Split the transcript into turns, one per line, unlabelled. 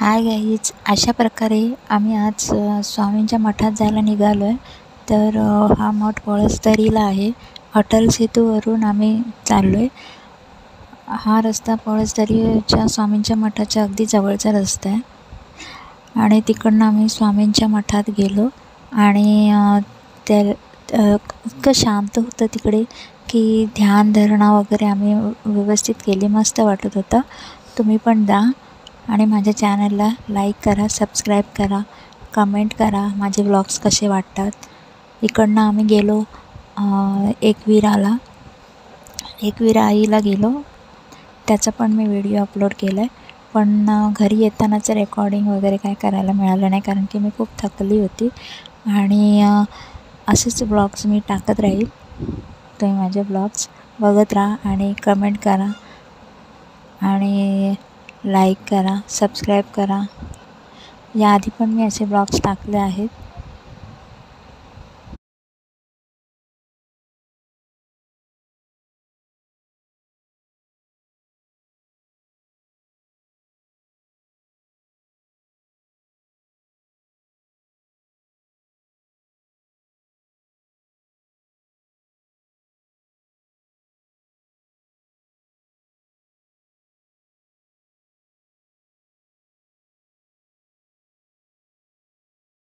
Hi guys, अशा प्रकारे आम्ही आज स्वामींच्या मठात जायला निघालो आहे. तर हा मठ पळसदरीला आहे. अटल सेतूवरून आम्ही चाललो आहे. हा रस्ता पळसदरीच्या स्वामींच्या मठाच्या अगदी जवळचा रस्ता आहे आणि तिकडनं आम्ही स्वामींच्या मठात गेलो आणि इतकं शांत होतं तिकडे की ध्यानधारणा वगैरे आम्ही व्यवस्थित केली. मस्त वाटत होतं. तुम्ही पण जा आणि माझ्या चॅनलला लाईक करा, सबस्क्राईब करा, कमेंट करा माझे व्लॉग्स कसे वाटतात. इकडनं आम्ही गेलो एकविरा आईला गेलो. त्याचा पण मी व्हिडिओ अपलोड केला आहे. पण घरी येतानाचं रेकॉर्डिंग वगैरे काय करायला मिळालं नाही कारण की मी खूप थकली होती. आणि असेच व्लॉग्स मी टाकत राहील. तुम्ही माझे व्लॉग्स बघत राहा आणि कमेंट करा आणि लाईक करा, सबस्क्राईब करा. याआधी पण मी असे ब्लॉग्स टाकले आहेत.